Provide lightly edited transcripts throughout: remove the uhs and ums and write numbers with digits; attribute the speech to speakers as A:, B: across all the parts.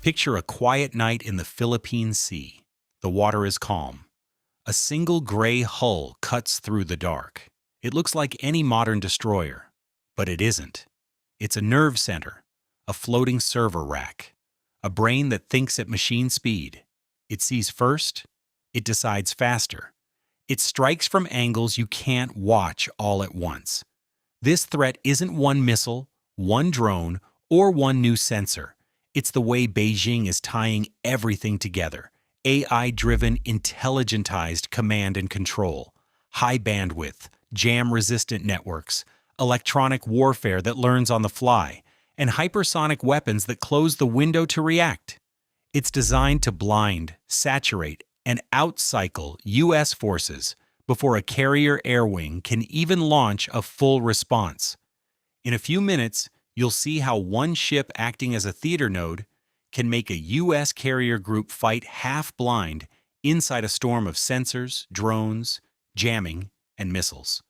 A: Picture a quiet night in the Philippine Sea. The water is calm. A single gray hull cuts through the dark. It looks like any modern destroyer, but it isn't. It's a nerve center, a floating server rack, a brain that thinks at machine speed. It sees first, it decides faster. It strikes from angles you can't watch all at once. This threat isn't one missile, one drone, or one new sensor. It's the way Beijing is tying everything together. AI-driven, intelligentized command and control, high bandwidth, jam-resistant networks, electronic warfare that learns on the fly, and hypersonic weapons that close the window to react. It's designed to blind, saturate, and outcycle U.S. forces before a carrier air wing can even launch a full response. In a few minutes, you'll see how one ship acting as a theater node can make a U.S. carrier group fight half-blind inside a storm of sensors, drones, jamming, and missiles.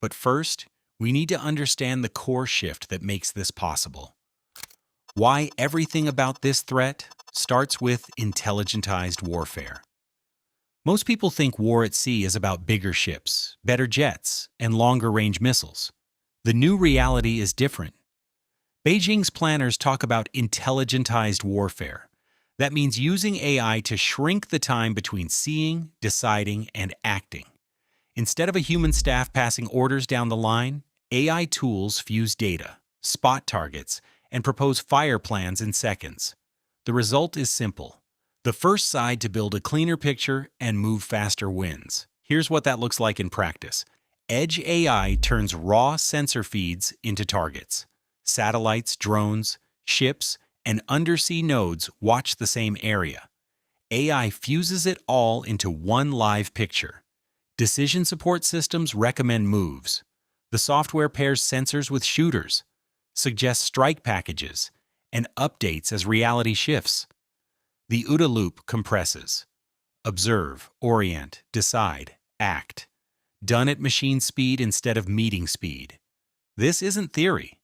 A: But first, we need to understand the core shift that makes this possible. Why everything about this threat starts with intelligentized warfare. Most people think war at sea is about bigger ships, better jets, and longer-range missiles. The new reality is different. Beijing's planners talk about intelligentized warfare. That means using AI to shrink the time between seeing, deciding, and acting. Instead of a human staff passing orders down the line, AI tools fuse data, spot targets, and propose fire plans in seconds. The result is simple. The first side to build a cleaner picture and move faster wins. Here's what that looks like in practice. Edge AI turns raw sensor feeds into targets. Satellites, drones, ships, and undersea nodes watch the same area. AI fuses it all into one live picture. Decision support systems recommend moves. The software pairs sensors with shooters, suggests strike packages, and updates as reality shifts. The OODA loop compresses. Observe, orient, decide, act. Done at machine speed instead of meeting speed. This isn't theory.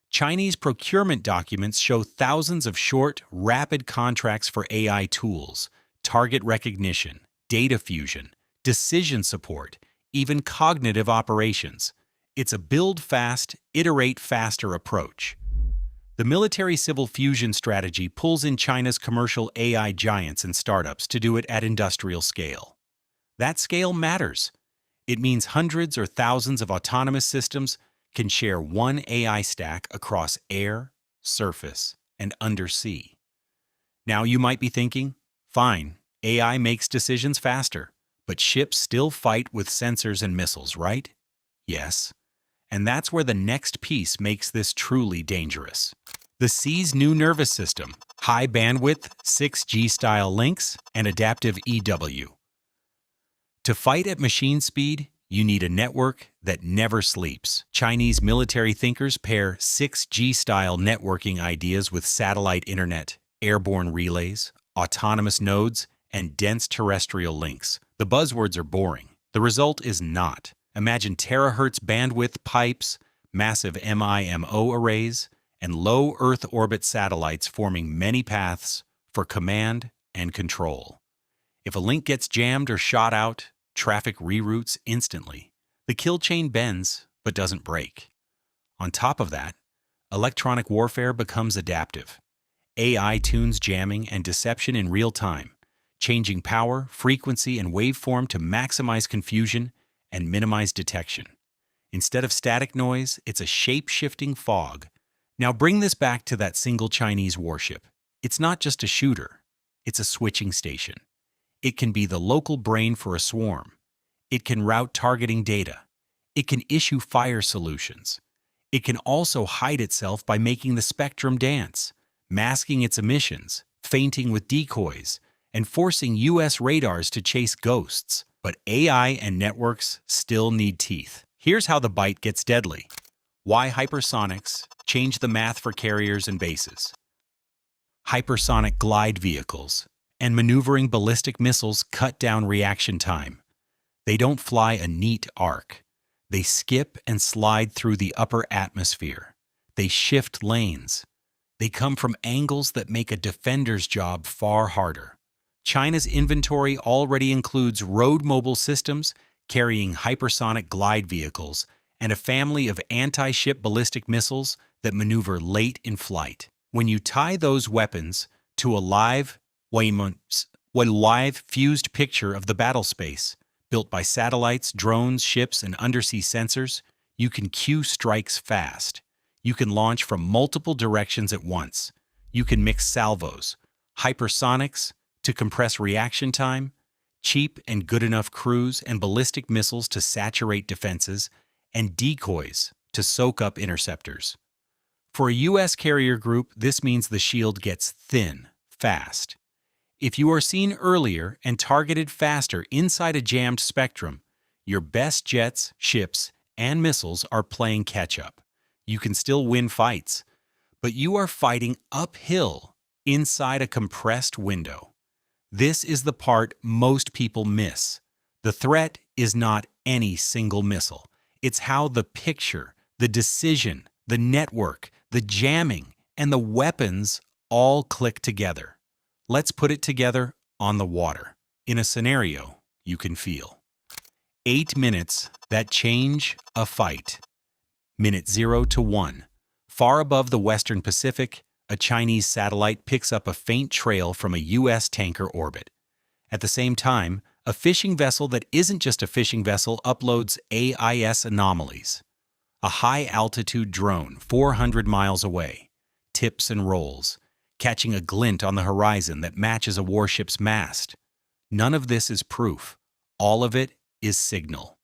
A: Chinese procurement documents show thousands of short, rapid contracts for AI tools, target recognition, data fusion, decision support, even cognitive operations. It's a build fast, iterate faster approach. The military-civil fusion strategy pulls in China's commercial AI giants and startups to do it at industrial scale. That scale matters. It means hundreds or thousands of autonomous systems can share one AI stack across air, surface, and undersea. Now you might be thinking, fine, AI makes decisions faster, but ships still fight with sensors and missiles, right? Yes. And that's where the next piece makes this truly dangerous. The sea's new nervous system, high bandwidth 6G style links, and adaptive EW. To fight at machine speed, you need a network that never sleeps. Chinese military thinkers pair 6G-style networking ideas with satellite internet, airborne relays, autonomous nodes, and dense terrestrial links. The buzzwords are boring. The result is not. Imagine terahertz bandwidth pipes, massive MIMO arrays, and low Earth orbit satellites forming many paths for command and control. If a link gets jammed or shot out, traffic reroutes instantly. The kill chain bends, but doesn't break. On top of that, electronic warfare becomes adaptive. AI tunes jamming and deception in real time, changing power, frequency, and waveform to maximize confusion and minimize detection. Instead of static noise, it's a shape-shifting fog. Now bring this back to that single Chinese warship. It's not just a shooter, it's a switching station. It can be the local brain for a swarm. It can route targeting data. It can issue fire solutions. It can also hide itself by making the spectrum dance, masking its emissions, feinting with decoys, and forcing U.S. radars to chase ghosts. But AI and networks still need teeth. Here's how the bite gets deadly. Why hypersonics change the math for carriers and bases. Hypersonic glide vehicles and maneuvering ballistic missiles cut down reaction time. They don't fly a neat arc. They skip and slide through the upper atmosphere. They shift lanes. They come from angles that make a defender's job far harder. China's inventory already includes road mobile systems carrying hypersonic glide vehicles and a family of anti-ship ballistic missiles that maneuver late in flight. When you tie those weapons to a live fused picture of the battle space, built by satellites, drones, ships, and undersea sensors, you can cue strikes fast. You can launch from multiple directions at once. You can mix salvos, hypersonics to compress reaction time, cheap and good enough crews and ballistic missiles to saturate defenses, and decoys to soak up interceptors. For a U.S. carrier group, this means the shield gets thin, fast. If you are seen earlier and targeted faster inside a jammed spectrum, your best jets, ships, and missiles are playing catch-up. You can still win fights, but you are fighting uphill inside a compressed window. This is the part most people miss. The threat is not any single missile. It's how the picture, the decision, the network, the jamming, and the weapons all click together. Let's put it together on the water, in a scenario you can feel. 8 minutes that change a fight. Minute 0 to 1. Far above the Western Pacific, a Chinese satellite picks up a faint trail from a U.S. tanker orbit. At the same time, a fishing vessel that isn't just a fishing vessel uploads AIS anomalies. A high-altitude drone 400 miles away tips and rolls, catching a glint on the horizon that matches a warship's mast. None of this is proof. All of it is signal.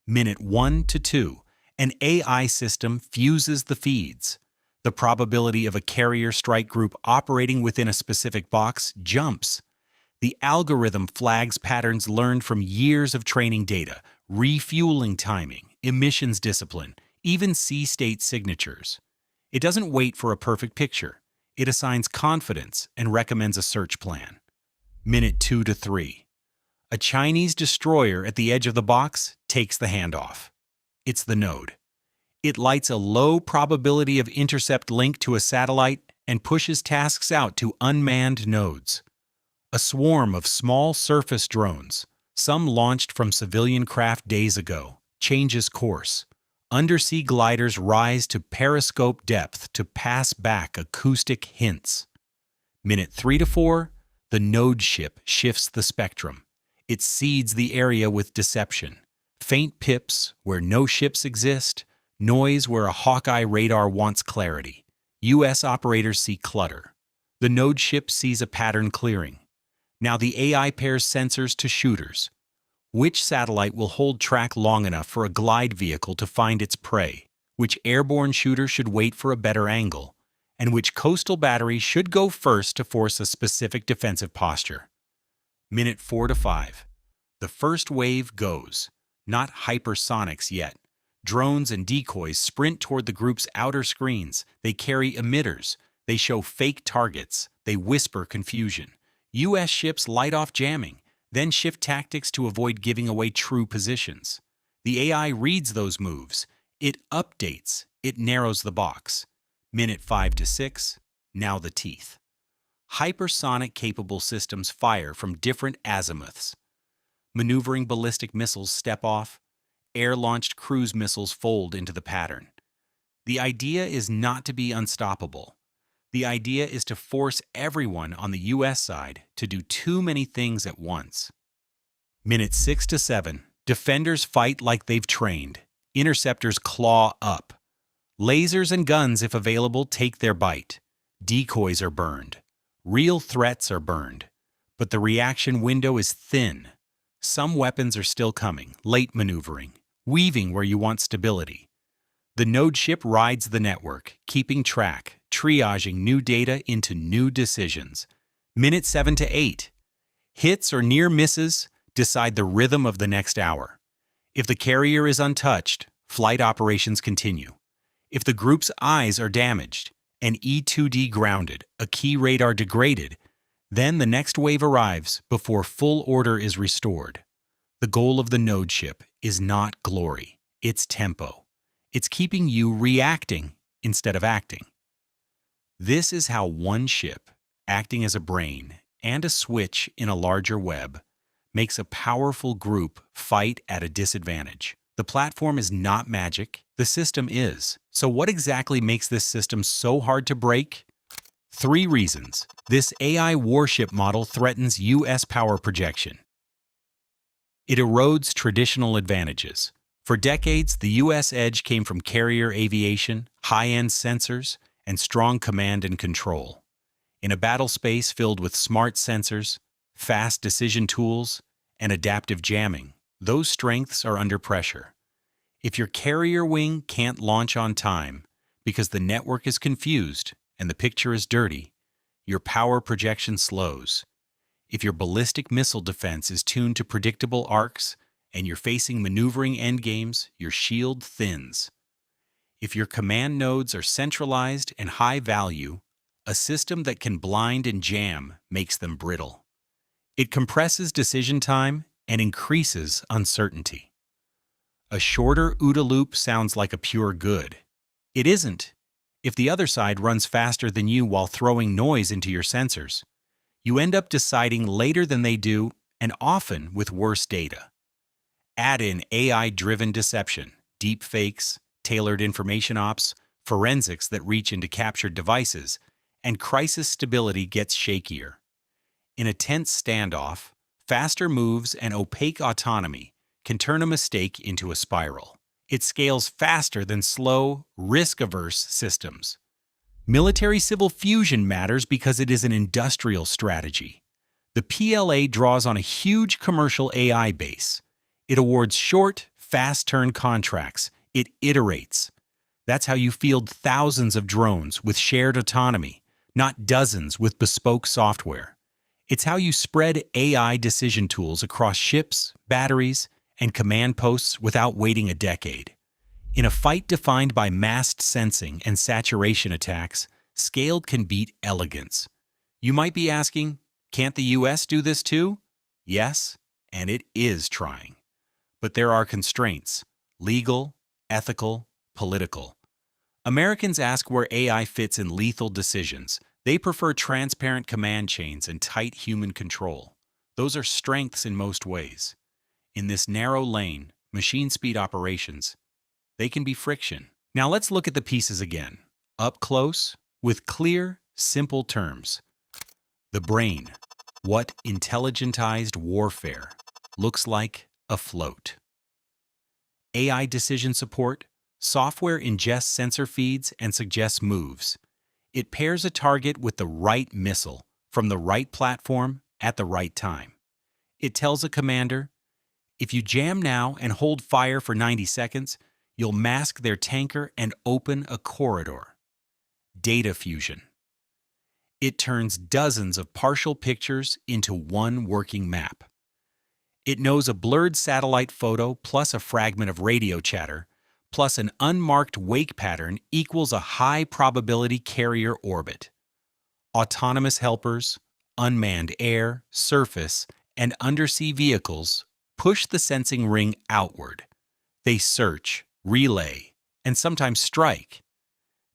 A: Minute 1 to 2. An AI system fuses the feeds. The probability of a carrier strike group operating within a specific box jumps. The algorithm flags patterns learned from years of training data, refueling timing, emissions discipline, even sea state signatures. It doesn't wait for a perfect picture. It assigns confidence and recommends a search plan. Minute 2 to 3. A Chinese destroyer at the edge of the box takes the handoff. It's the node. It lights a low probability of intercept link to a satellite and pushes tasks out to unmanned nodes. A swarm of small surface drones, some launched from civilian craft days ago, changes course. Undersea gliders rise to periscope depth to pass back acoustic hints. Minute 3 to 4, the node ship shifts the spectrum. It seeds the area with deception. Faint pips where no ships exist, noise where a Hawkeye radar wants clarity. U.S. operators see clutter. The node ship sees a pattern clearing. Now the AI pairs sensors to shooters. Which satellite will hold track long enough for a glide vehicle to find its prey? Which airborne shooter should wait for a better angle? And which coastal battery should go first to force a specific defensive posture? Minute 4 to 5. The first wave goes. Not hypersonics yet. Drones and decoys sprint toward the group's outer screens. They carry emitters. They show fake targets. They whisper confusion. U.S. ships light off jamming, then shift tactics to avoid giving away true positions. The AI reads those moves. It updates. It narrows the box. Minute 5 to 6. Now the teeth. Hypersonic-capable systems fire from different azimuths. Maneuvering ballistic missiles step off. Air-launched cruise missiles fold into the pattern. The idea is not to be unstoppable. The idea is to force everyone on the U.S. side to do too many things at once. Minute 6 to 7. Defenders fight like they've trained. Interceptors claw up. Lasers and guns, if available, take their bite. Decoys are burned. Real threats are burned. But the reaction window is thin. Some weapons are still coming, late maneuvering, weaving where you want stability. The node ship rides the network, keeping track, triaging new data into new decisions. Minute 7 to 8. Hits or near misses decide the rhythm of the next hour. If the carrier is untouched, flight operations continue. If the group's eyes are damaged, an E-2D grounded, a key radar degraded, then the next wave arrives before full order is restored. The goal of the node ship is not glory, it's tempo. It's keeping you reacting instead of acting. This is how one ship, acting as a brain and a switch in a larger web, makes a powerful group fight at a disadvantage. The platform is not magic, the system is. So what exactly makes this system so hard to break? 3 reasons. This AI warship model threatens U.S. power projection. It erodes traditional advantages. For decades, the U.S. edge came from carrier aviation, high-end sensors, and strong command and control. In a battle space filled with smart sensors, fast decision tools, and adaptive jamming, those strengths are under pressure. If your carrier wing can't launch on time because the network is confused and the picture is dirty, your power projection slows. If your ballistic missile defense is tuned to predictable arcs and you're facing maneuvering endgames, your shield thins. If your command nodes are centralized and high value, a system that can blind and jam makes them brittle. It compresses decision time and increases uncertainty. A shorter OODA loop sounds like a pure good. It isn't. If the other side runs faster than you while throwing noise into your sensors, you end up deciding later than they do and often with worse data. Add in AI-driven deception, deepfakes, tailored information ops, forensics that reach into captured devices, and crisis stability gets shakier. In a tense standoff, faster moves and opaque autonomy can turn a mistake into a spiral. It scales faster than slow, risk-averse systems. Military-civil fusion matters because it is an industrial strategy. The PLA draws on a huge commercial AI base. It awards short, fast-turn contracts. It iterates. That's how you field thousands of drones with shared autonomy, not dozens with bespoke software. It's how you spread AI decision tools across ships, batteries, and command posts without waiting a decade. In a fight defined by massed sensing and saturation attacks, scale can beat elegance. You might be asking, can't the US do this too? Yes, and it is trying. But there are constraints: legal, ethical, political. Americans ask where AI fits in lethal decisions. They prefer transparent command chains and tight human control. Those are strengths in most ways. In this narrow lane, machine speed operations, they can be friction. Now let's look at the pieces again, up close, with clear, simple terms. The brain, what intelligentized warfare looks like afloat. AI decision support, software ingests sensor feeds and suggests moves. It pairs a target with the right missile from the right platform at the right time. It tells a commander, if you jam now and hold fire for 90 seconds, you'll mask their tanker and open a corridor. Data fusion. It turns dozens of partial pictures into one working map. It knows a blurred satellite photo plus a fragment of radio chatter plus an unmarked wake pattern equals a high-probability carrier orbit. Autonomous helpers, unmanned air, surface, and undersea vehicles push the sensing ring outward. They search, relay, and sometimes strike.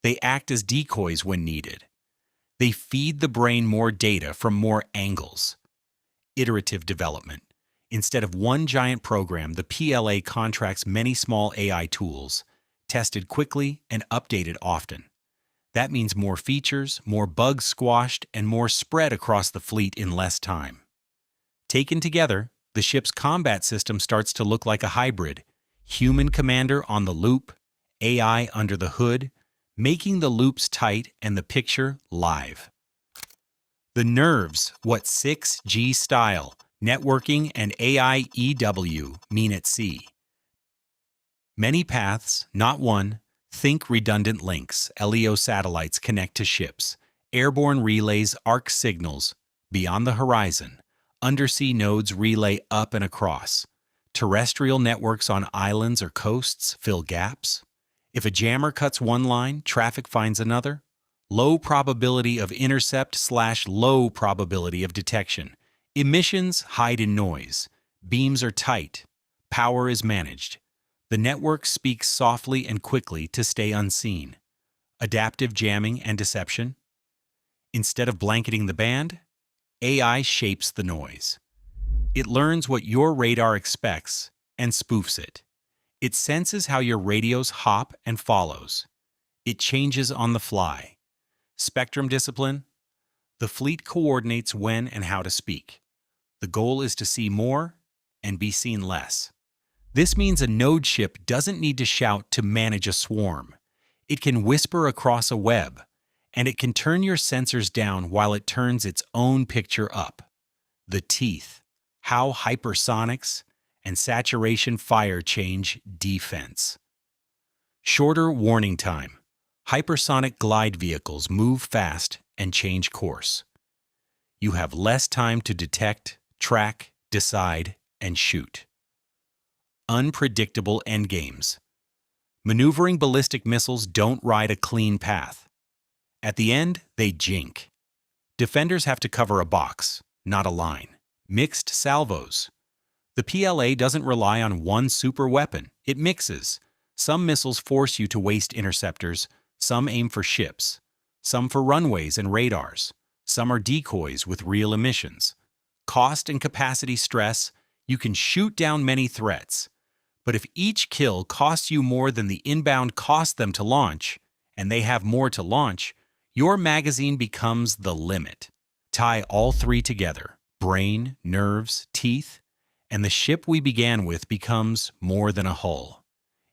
A: They act as decoys when needed. They feed the brain more data from more angles. Iterative development. Instead of one giant program, the PLA contracts many small AI tools, tested quickly and updated often. That means more features, more bugs squashed, and more spread across the fleet in less time. Taken together, the ship's combat system starts to look like a hybrid: human commander on the loop, AI under the hood, making the loops tight and the picture live. The nerves, what 6G style, networking, and AI EW mean at sea. Many paths, not one. Think redundant links. LEO satellites connect to ships. Airborne relays arc signals beyond the horizon. Undersea nodes relay up and across. Terrestrial networks on islands or coasts fill gaps. If a jammer cuts one line, traffic finds another. Low probability of intercept / low probability of detection. Emissions hide in noise. Beams are tight. Power is managed. The network speaks softly and quickly to stay unseen. Adaptive jamming and deception. Instead of blanketing the band, AI shapes the noise. It learns what your radar expects and spoofs it. It senses how your radios hop and follows. It changes on the fly. Spectrum discipline: the fleet coordinates when and how to speak. The goal is to see more and be seen less. This means a node ship doesn't need to shout to manage a swarm. It can whisper across a web, and it can turn your sensors down while it turns its own picture up. The teeth: how hypersonics and saturation fire change defense. Shorter warning time: hypersonic glide vehicles move fast and change course. You have less time to detect, track, decide, and shoot. Unpredictable endgames: maneuvering ballistic missiles don't ride a clean path. At the end, they jink. Defenders have to cover a box, not a line. Mixed salvos: the PLA doesn't rely on one super weapon, it mixes. Some missiles force you to waste interceptors, some aim for ships, some for runways and radars, some are decoys with real emissions. Cost and capacity stress: you can shoot down many threats, but if each kill costs you more than the inbound cost them to launch, and they have more to launch, your magazine becomes the limit. Tie all three together: brain, nerves, teeth, and the ship we began with becomes more than a hull.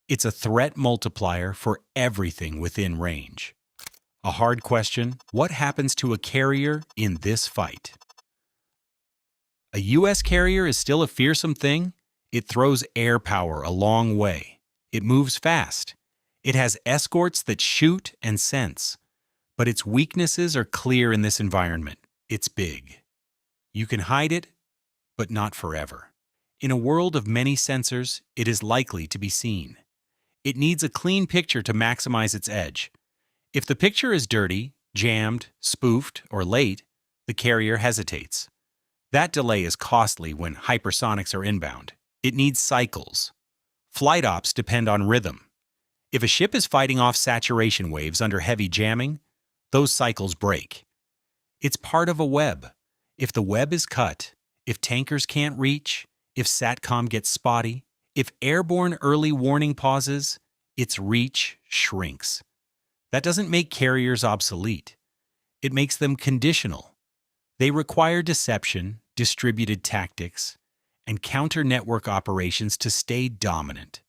A: It's a threat multiplier for everything within range. A hard question: what happens to a carrier in this fight? A U.S. carrier is still a fearsome thing. It throws air power a long way. It moves fast. It has escorts that shoot and sense. But its weaknesses are clear in this environment. It's big. You can hide it, but not forever. In a world of many sensors, it is likely to be seen. It needs a clean picture to maximize its edge. If the picture is dirty, jammed, spoofed, or late, the carrier hesitates. That delay is costly when hypersonics are inbound. It needs cycles. Flight ops depend on rhythm. If a ship is fighting off saturation waves under heavy jamming, those cycles break. It's part of a web. If the web is cut, if tankers can't reach, if SATCOM gets spotty, if airborne early warning pauses, its reach shrinks. That doesn't make carriers obsolete. It makes them conditional. They require deception, distributed tactics, and counter-network operations to stay dominant.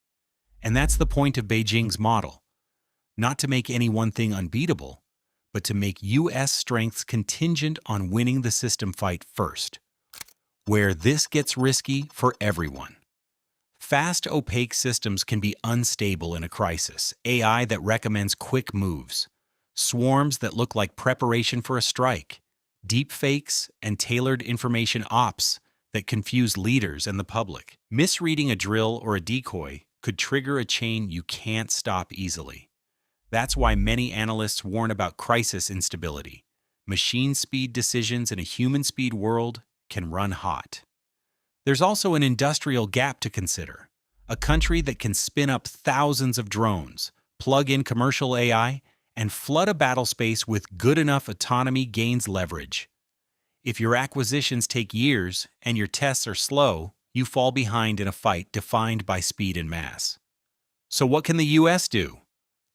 A: And that's the point of Beijing's model: not to make any one thing unbeatable, but to make U.S. strengths contingent on winning the system fight first, where this gets risky for everyone. Fast, opaque systems can be unstable in a crisis. AI that recommends quick moves, swarms that look like preparation for a strike, deepfakes and tailored information ops that confuse leaders and the public. Misreading a drill or a decoy could trigger a chain you can't stop easily. That's why many analysts warn about crisis instability. Machine speed decisions in a human speed world can run hot. There's also an industrial gap to consider. A country that can spin up thousands of drones, plug in commercial AI, and flood a battle space with good enough autonomy gains leverage. If your acquisitions take years and your tests are slow, you fall behind in a fight defined by speed and mass. So what can the U.S. do?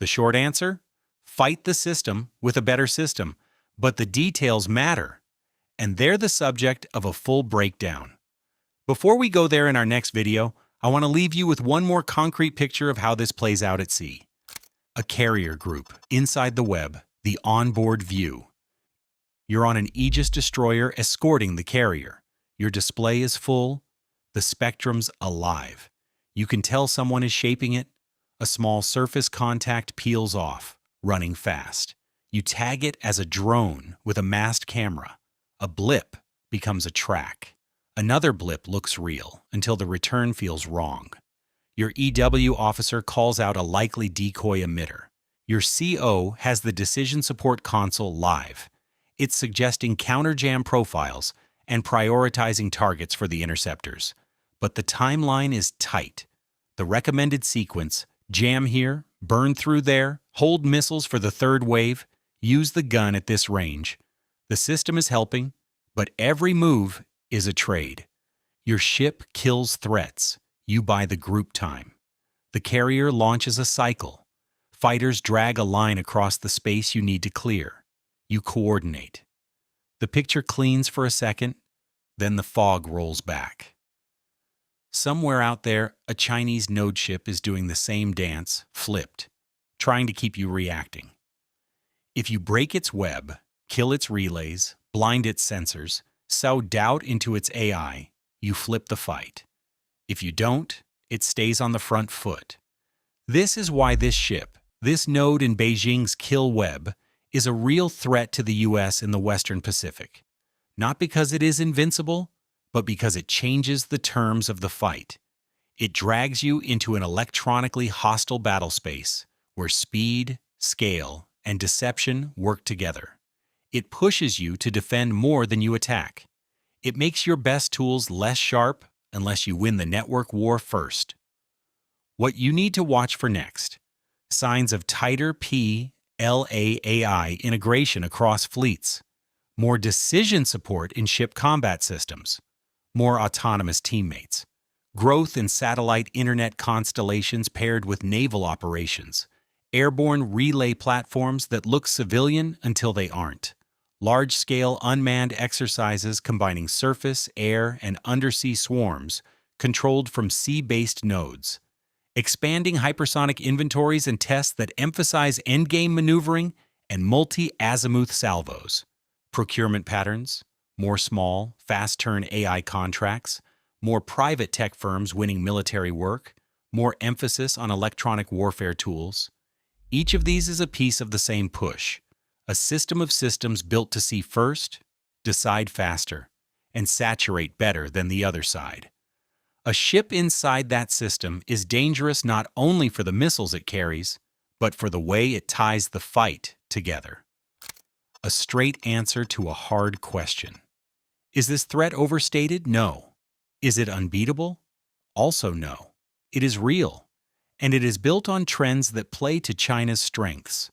A: The short answer: fight the system with a better system. But the details matter, and they're the subject of a full breakdown. Before we go there in our next video, I want to leave you with one more concrete picture of how this plays out at sea. A carrier group inside the web, the onboard view. You're on an Aegis destroyer escorting the carrier. Your display is full, the spectrum's alive. You can tell someone is shaping it. A small surface contact peels off, running fast. You tag it as a drone with a masked camera. A blip becomes a track. Another blip looks real until the return feels wrong. Your EW officer calls out a likely decoy emitter. Your CO has the decision support console live. It's suggesting counter-jam profiles and prioritizing targets for the interceptors. But the timeline is tight. The recommended sequence: jam here, burn through there, hold missiles for the third wave, use the gun at this range. The system is helping, but every move is a trade. Your ship kills threats. You buy the group time. The carrier launches a cycle. Fighters drag a line across the space you need to clear. You coordinate. The picture cleans for a second, then the fog rolls back. Somewhere out there, a Chinese node ship is doing the same dance, flipped, trying to keep you reacting. If you break its web, kill its relays, blind its sensors, sow doubt into its AI, you flip the fight. If you don't, it stays on the front foot. This is why this ship, this node in Beijing's kill web, is a real threat to the US in the Western Pacific. Not because it is invincible, but because it changes the terms of the fight. It drags you into an electronically hostile battle space where speed, scale, and deception work together. It pushes you to defend more than you attack. It makes your best tools less sharp unless you win the network war first. What you need to watch for next: signs of tighter PLAAI integration across fleets, more decision support in ship combat systems, more autonomous teammates, growth in satellite internet constellations paired with naval operations, airborne relay platforms that look civilian until they aren't, large-scale unmanned exercises combining surface, air, and undersea swarms controlled from sea-based nodes, expanding hypersonic inventories and tests that emphasize endgame maneuvering and multi-azimuth salvos, procurement patterns, more small, fast-turn AI contracts, more private tech firms winning military work, more emphasis on electronic warfare tools. Each of these is a piece of the same push, a system of systems built to see first, decide faster, and saturate better than the other side. A ship inside that system is dangerous not only for the missiles it carries, but for the way it ties the fight together. A straight answer to a hard question. Is this threat overstated? No. Is it unbeatable? Also no. It is real, and it is built on trends that play to China's strengths: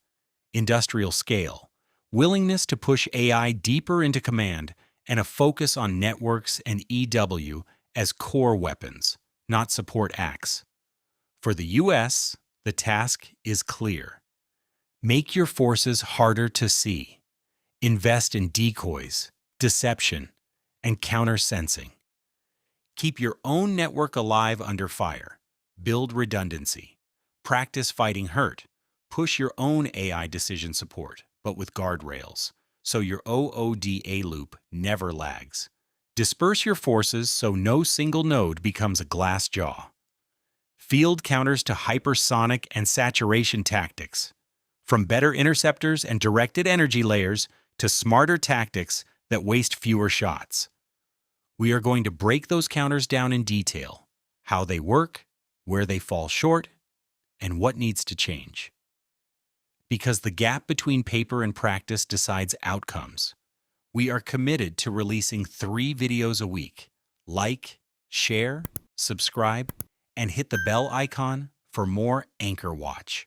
A: industrial scale, willingness to push AI deeper into command, and a focus on networks and EW as core weapons, not support acts. For the US, the task is clear. Make your forces harder to see. Invest in decoys, deception, and counter-sensing. Keep your own network alive under fire. Build redundancy. Practice fighting hurt. Push your own AI decision support, but with guardrails, so your OODA loop never lags. Disperse your forces so no single node becomes a glass jaw. Field counters to hypersonic and saturation tactics. From better interceptors and directed energy layers to smarter tactics that waste fewer shots. We are going to break those counters down in detail: how they work, where they fall short, and what needs to change. Because the gap between paper and practice decides outcomes. We are committed to releasing 3 videos a week. Like, share, subscribe, and hit the bell icon for more Anchor Watch.